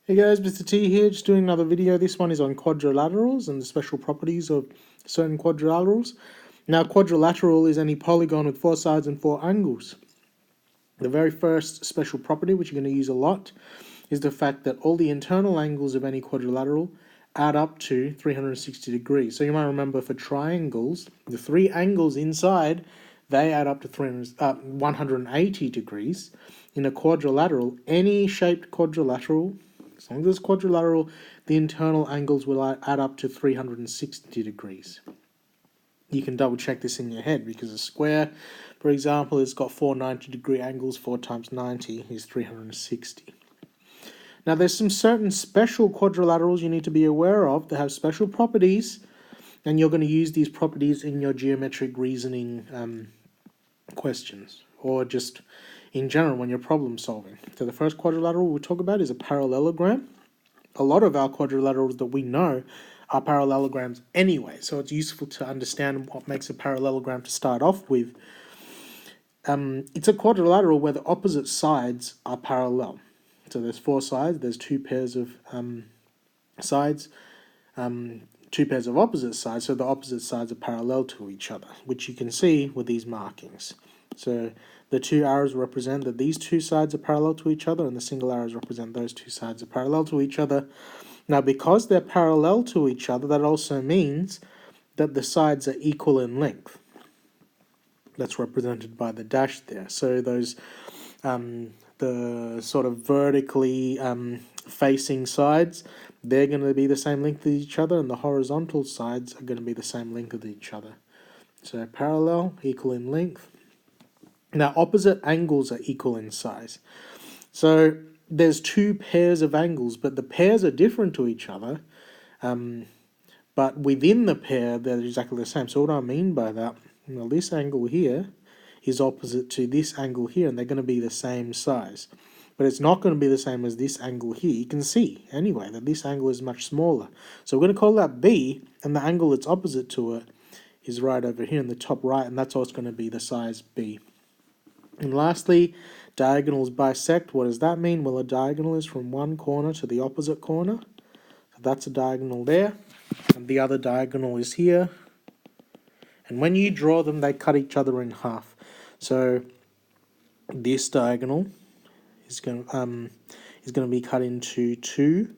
Hey guys, Mr. T here, just doing another video. This one is on quadrilaterals and the special properties of certain quadrilaterals. Now, quadrilateral is any polygon with 4 sides and 4 angles. The very first special property, which you're going to use a lot, is the fact that all the internal angles of any quadrilateral add up to 360 degrees. So you might remember for triangles, the 3 angles inside, they add up to 180 degrees. In a quadrilateral, any shaped quadrilateral, as long as it's quadrilateral, the internal angles will add up to 360 degrees. You can double check this in your head because a square, for example, has got 4 90-degree angles. 4 times 90 is 360. Now there's some certain special quadrilaterals you need to be aware of that have special properties, and you're going to use these properties in your geometric reasoning questions, or just in general when you're problem solving. So the first quadrilateral we'll talk about is a parallelogram. A lot of our quadrilaterals that we know are parallelograms anyway, so it's useful to understand what makes a parallelogram to start off with. It's a quadrilateral where the opposite sides are parallel. So there's 4 sides, there's 2 pairs of sides, 2 pairs of opposite sides, so the opposite sides are parallel to each other, which you can see with these markings. So the 2 arrows represent that these 2 sides are parallel to each other, and the single arrows represent those 2 sides are parallel to each other. Now, because they're parallel to each other, that also means that the sides are equal in length. That's represented by the dash there. So those, the sort of vertically facing sides, they're going to be the same length as each other, and the horizontal sides are going to be the same length as each other. So parallel, equal in length. Now, opposite angles are equal in size. So there's 2 pairs of angles, but the pairs are different to each other. But within the pair, they're exactly the same. So what I mean by that, well, this angle here is opposite to this angle here, and they're going to be the same size. But it's not going to be the same as this angle here. You can see, anyway, that this angle is much smaller. So we're going to call that B, and the angle that's opposite to it is right over here in the top right, and that's also going to be the size B. And lastly, diagonals bisect. What does that mean? Well, a diagonal is from one corner to the opposite corner. So that's a diagonal there. And the other diagonal is here. And when you draw them, they cut each other in half. So this diagonal is going to be cut into 2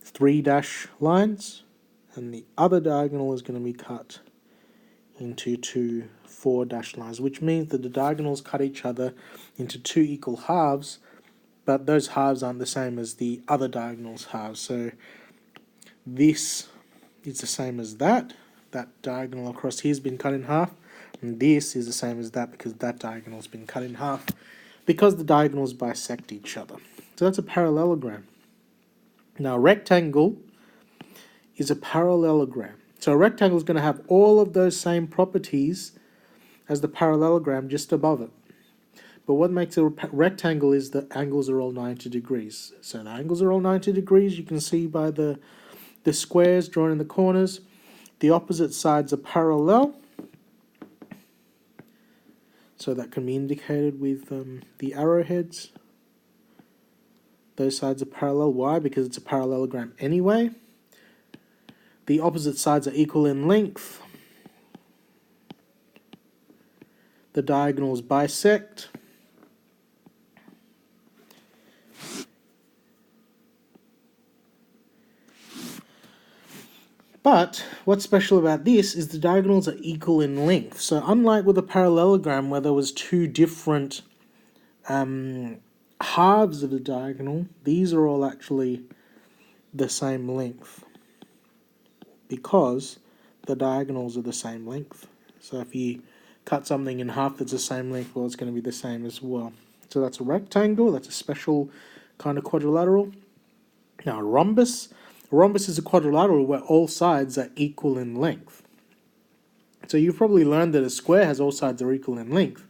3-dash lines. And the other diagonal is going to be cut into 2 4-dash lines, which means that the diagonals cut each other into 2 equal halves, but those halves aren't the same as the other diagonals' halves. So this is the same as that. That diagonal across here has been cut in half, and this is the same as that because that diagonal has been cut in half because the diagonals bisect each other. So that's a parallelogram. Now, a rectangle is a parallelogram. So a rectangle is going to have all of those same properties as the parallelogram just above it. But what makes a rectangle is the angles are all 90 degrees. So the angles are all 90 degrees. You can see by the squares drawn in the corners. The opposite sides are parallel. So that can be indicated with the arrowheads. Those sides are parallel. Why? Because it's a parallelogram anyway. The opposite sides are equal in length. The diagonals bisect. But what's special about this is the diagonals are equal in length. So unlike with a parallelogram where there was 2 different halves of the diagonal, these are all actually the same length because the diagonals are the same length. So if you cut something in half that's the same length, well, it's going to be the same as well. So that's a rectangle. That's a special kind of quadrilateral. Now, a rhombus. A rhombus is a quadrilateral where all sides are equal in length. So you've probably learned that a square has all sides are equal in length.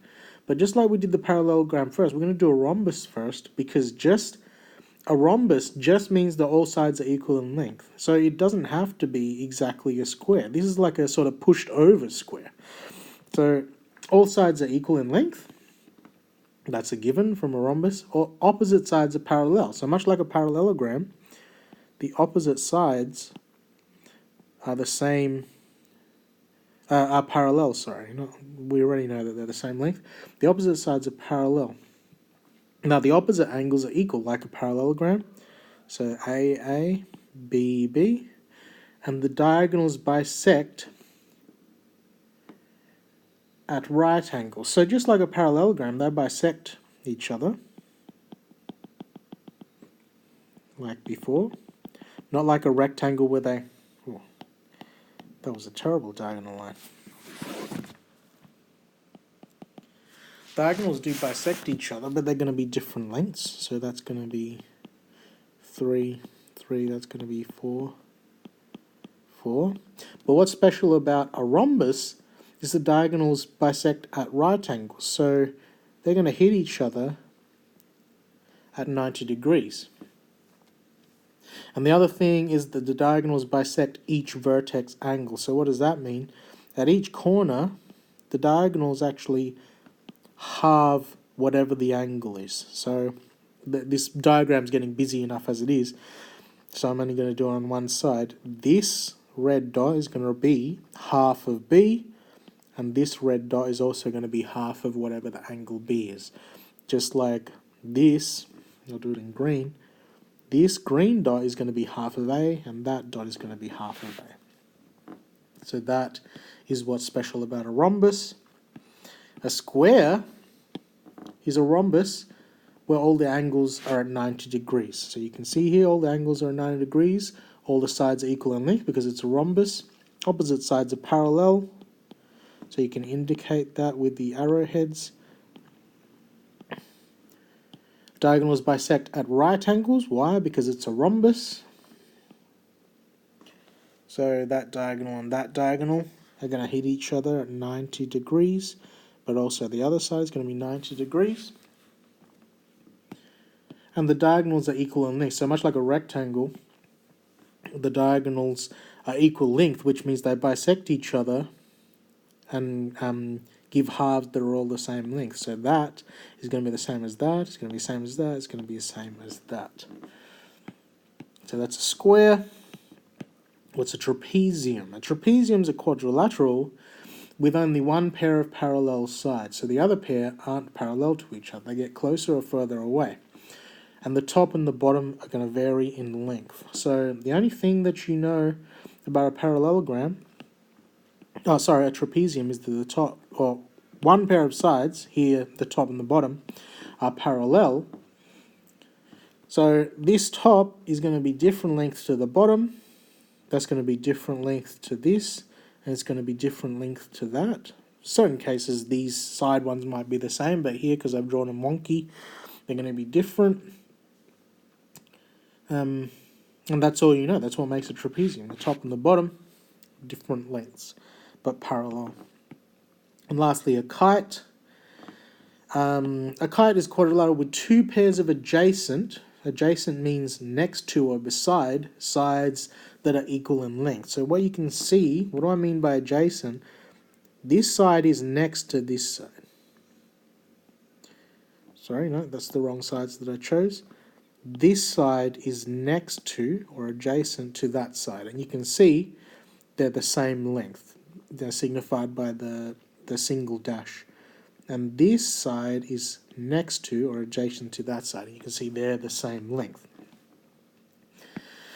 But just like we did the parallelogram first, we're going to do a rhombus first because just a rhombus just means that all sides are equal in length. So it doesn't have to be exactly a square. This is like a sort of pushed over square. So all sides are equal in length. That's a given from a rhombus. Or opposite sides are parallel. So much like a parallelogram, the opposite sides are the same, are parallel, sorry. We already know that they're the same length. The opposite sides are parallel. Now the opposite angles are equal, like a parallelogram. So A, B, B. And the diagonals bisect at right angles. So just like a parallelogram, they bisect each other, like before. Not like a rectangle where they... Oh, that was a terrible diagonal line. Diagonals do bisect each other, but they're going to be different lengths. So that's going to be 3, 3, that's going to be 4, 4. But what's special about a rhombus is the diagonals bisect at right angles. So they're going to hit each other at 90 degrees. And the other thing is that the diagonals bisect each vertex angle. So what does that mean? At each corner, the diagonals actually halve whatever the angle is. So this diagram's getting busy enough as it is, so I'm only going to do it on one side. This red dot is going to be half of B, and this red dot is also going to be half of whatever the angle B is. Just like this, I'll do it in green, this green dot is going to be half of A, and that dot is going to be half of A. So that is what's special about a rhombus. A square is a rhombus where all the angles are at 90 degrees. So you can see here all the angles are at 90 degrees, all the sides are equal in length because it's a rhombus. Opposite sides are parallel, so you can indicate that with the arrowheads. Diagonals bisect at right angles. Why? Because it's a rhombus. So that diagonal and that diagonal are going to hit each other at 90 degrees, but also the other side is going to be 90 degrees. And the diagonals are equal in length. So much like a rectangle, the diagonals are equal length, which means they bisect each other and give halves that are all the same length. So that is going to be the same as that, it's going to be the same as that, it's going to be the same as that. So that's a square. What's a trapezium? A trapezium is a quadrilateral with only one pair of parallel sides. So the other pair aren't parallel to each other. They get closer or further away. And the top and the bottom are going to vary in length. So the only thing that you know about a parallelogram, a trapezium, is that the top, or one pair of sides, here the top and the bottom, are parallel. So this top is going to be different length to the bottom, that's going to be different length to this, and it's going to be different length to that. Certain cases these side ones might be the same, but here, because I've drawn them wonky, they're going to be different. And that's all you know. That's what makes a trapezium. The top and the bottom, different lengths, but parallel. And lastly, a kite. A kite is quadrilateral with two pairs of adjacent. Adjacent means next to or beside sides that are equal in length. So what you can see, what do I mean by adjacent? This side is next to this side. Sorry, no, that's the wrong sides that I chose. This side is next to or adjacent to that side. And you can see they're the same length. They're signified by the single dash. And this side is next to or adjacent to that side. And you can see they're the same length.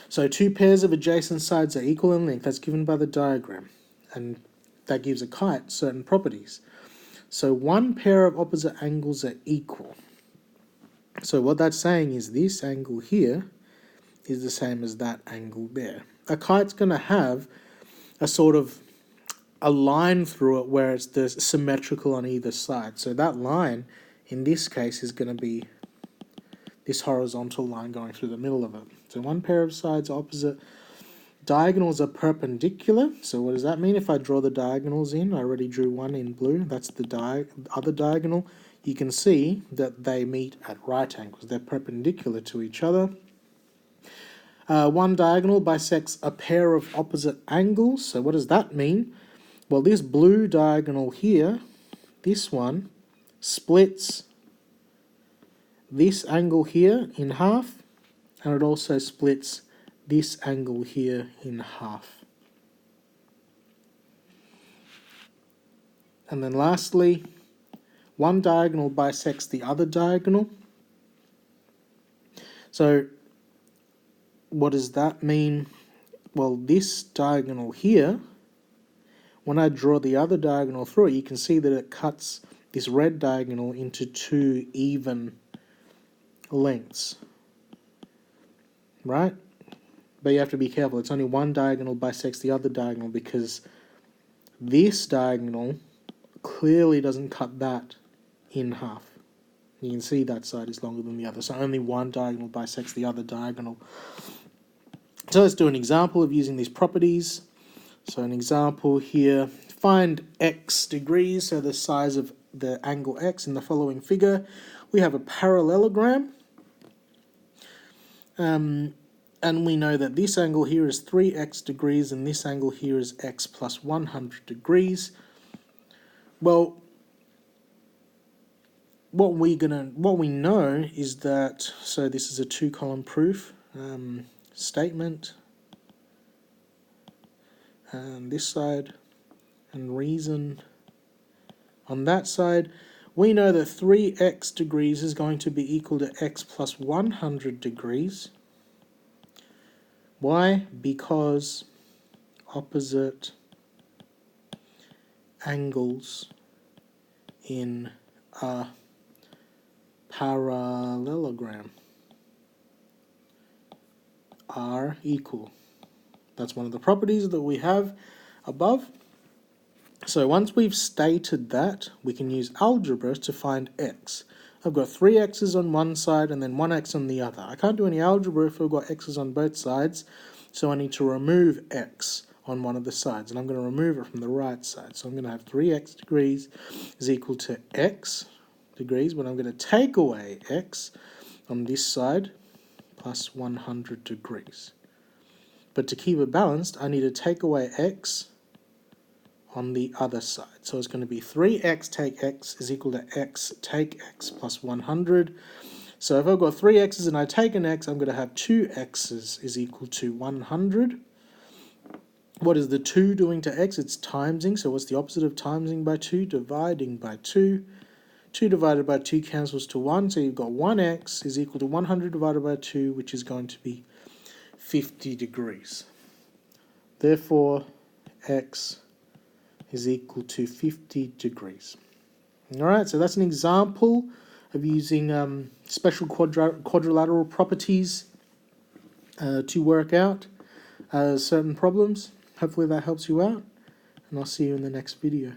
So two pairs of adjacent sides are equal in length. That's given by the diagram. And that gives a kite certain properties. So one pair of opposite angles are equal. So what that's saying is this angle here is the same as that angle there. A kite's going to have a sort of a line through it where it's symmetrical on either side. So that line, in this case, is going to be this horizontal line going through the middle of it. So one pair of sides opposite. Diagonals are perpendicular. So what does that mean? If I draw the diagonals in, I already drew one in blue. That's the other diagonal. You can see that they meet at right angles. They're perpendicular to each other. One diagonal bisects a pair of opposite angles. So what does that mean? Well, this blue diagonal here, this one, splits this angle here in half, and it also splits this angle here in half. And then lastly, one diagonal bisects the other diagonal. So what does that mean? Well, this diagonal here, when I draw the other diagonal through it, you can see that it cuts this red diagonal into two even lengths, right? But you have to be careful. It's only one diagonal bisects the other diagonal, because this diagonal clearly doesn't cut that in half. You can see that side is longer than the other, so only one diagonal bisects the other diagonal. So let's do an example of using these properties. So an example here, find x degrees, so the size of the angle x in the following figure. We have a parallelogram, and we know that this angle here is 3x degrees and this angle here is x plus 100 degrees. Well, what we know is that, so this is a two-column proof statement, and this side, and reason on that side. We know that 3x degrees is going to be equal to x plus 100 degrees. Why? Because opposite angles in a parallelogram are equal. That's one of the properties that we have above. So once we've stated that, we can use algebra to find x. I've got 3 x's on one side and then 1 x on the other. I can't do any algebra if I've got x's on both sides, so I need to remove x on one of the sides, and I'm going to remove it from the right side. So I'm going to have 3x degrees is equal to x degrees, but I'm going to take away x on this side plus 100 degrees. But to keep it balanced, I need to take away x on the other side. So it's going to be 3x take x is equal to x take x plus 100. So if I've got 3 x's and I take an x, I'm going to have 2 x's is equal to 100. What is the 2 doing to x? It's timesing. So what's the opposite of timesing by 2? Dividing by 2. 2 divided by 2 cancels to 1. So you've got 1x is equal to 100 divided by 2, which is going to be 50 degrees. Therefore, x is equal to 50 degrees. Alright, so that's an example of using special quadrilateral properties to work out certain problems. Hopefully that helps you out, and I'll see you in the next video.